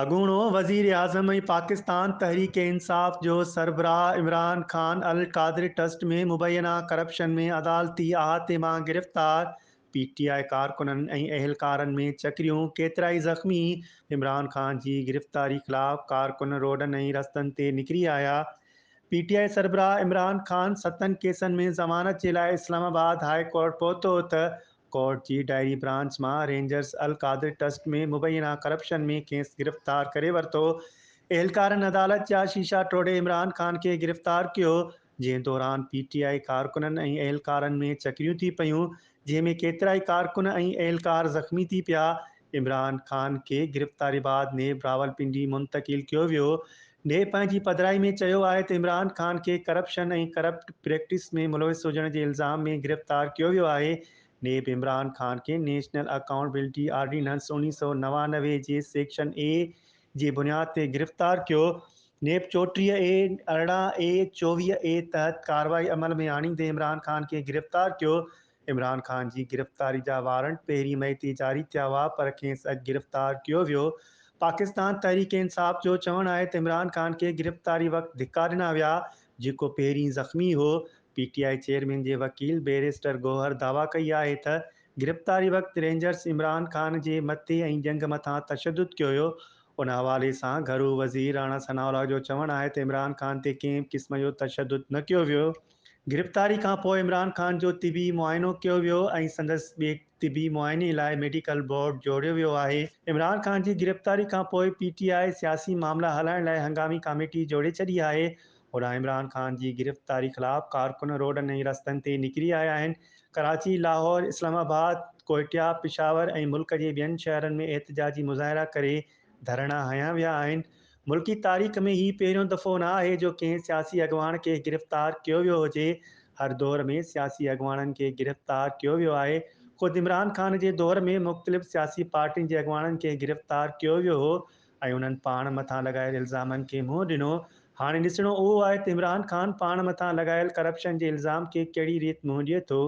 अॻूणो वज़ीर आज़म ऐं पाकिस्तान तहरीक इंसाफ़ जो सरबराह इमरान ख़ान अल क़ादिर ट्रस्ट में मुबैना करप्शन में अदालती अहाते मां गिरफ़्तार। पीटीआई कारकुननि ऐं अहलकारनि में चकरियूं, केतिराई ज़ख़्मी। इमरान ख़ान जी गिरफ़्तारी ख़िलाफ़ कारकुन रोडनि ऐं रस्तनि ते निकिरी आया। पीटीआई सरबराह इमरान ख़ान 7 केसनि में ज़मानत जे लाइ इस्लामाबाद हाई कोर्ट पहुतो त कोर्ट जी डायरी ब्रांच मां रेंजर्स अल क़ादिर ट्रस्ट में मुबैना करप्शन में खेसि गिरफ़्तार करे वरितो। एहलकारनि अदालत जा शीशा टोड़े इमरान ख़ान खे गिरफ़्तार कयो, जंहिं दौरान पीटीआई कारकुननि ऐं अहलकारनि में चकरियूं थी पयूं, जंहिंमें केतिराई कारकुन ऐं अहलकार ज़ख़्मी थी पिया। इमरान ख़ान खे गिरफ़्तारी बाद नेब रावलपिंडी मुंतक़िल कयो वियो। नेब पंहिंजी पधिराई में चयो आहे त इमरान ख़ान खे करप्शन ऐं करप्ट प्रैक्टिस में मुलविस हुजण जे इल्ज़ाम में गिरफ़्तार कयो वियो आहे। नेब इमरान ख़ान खे नेशनल अकाउंटेबिलिटी ऑर्डिनेंस 1999 जे सेक्शन ए जी बुनियाद ते गिरफ़्तार कयो। नेब 34 ए 18 ए 24 ए तहत कार्रवाई अमल में आणींदे इमरान ख़ान खे गिरफ़्तार कयो। इमरान ख़ान जी गिरफ़्तारी जा वारंट पहिरीं मई ते जारी थिया हुआ, पर खेसि अॼु गिरफ़्तार कयो वियो। पाकिस्तान तहरीक इंसाफ़ जो चवणु आहे त इमरान ख़ान खे गिरफ़्तारी वक़्तु धिका ॾिना विया, जेको पहिरीं ज़ख़्मी हो। पीटीआई चेयरमैन जे वकील बैरिस्टर गौहर दावा कई आहे त गिरफ़्तारी वक़्तु रेंजर्स इमरान ख़ान जे मथे ऐं जंग मथां तशदुद कयो हुयो। उन हवाले सां घरू वज़ीर राणा सनाउल्लाह जो चवणु आहे त इमरान ख़ान ते कंहिं क़िस्म जो तशदुद न कयो वियो। गिरफ़्तारी खां पोइ इमरान ख़ान जो तिबी मुआइनो कयो वियो ऐं संदसि ॿिए तिबी मुआइने लाइ मेडिकल बोर्ड जोड़ियो वियो आहे। इमरान ख़ान जी गिरफ़्तारी खां पोइ पीटीआई सियासी मामला हलाइण लाइ हंगामी कमेटी जोड़े छॾी आहे। होॾां इमरान ख़ान जी गिरफ़्तारी ख़िलाफ़ कारकुन रोडनि ऐं रस्तनि ते निकिरी आया आहिनि। कराची, लाहौर, इस्लामाबाद, कोयटा, पिशावर ऐं मुल्क जे ॿियनि शहरनि में एहतिजाजी मुज़ाहिरा करे धरणा हंया विया आहिनि। मुल्की तारीख़ में ही पहिरियों दफ़ो न आहे जो कंहिं सियासी अॻवान खे गिरफ़्तार कयो वियो हुजे। हर दौर में सियासी अॻवाननि खे गिरफ़्तार कयो वियो आहे। ख़ुदि इमरान ख़ान जे दौर में मुख़्तलिफ़ सियासी पार्टियुनि जे अॻवाननि खे गिरफ़्तार कयो वियो हो ऐं उन्हनि पाण मथां लॻायल इल्ज़ामनि खे मुंहुं ॾिनो। हाणे ॾिसणो उहो आहे त इमरान ख़ान पाण मथां लॻायल करप्शन जे इल्ज़ाम खे कहिड़ी रीति मुंहुं ॾिए थो।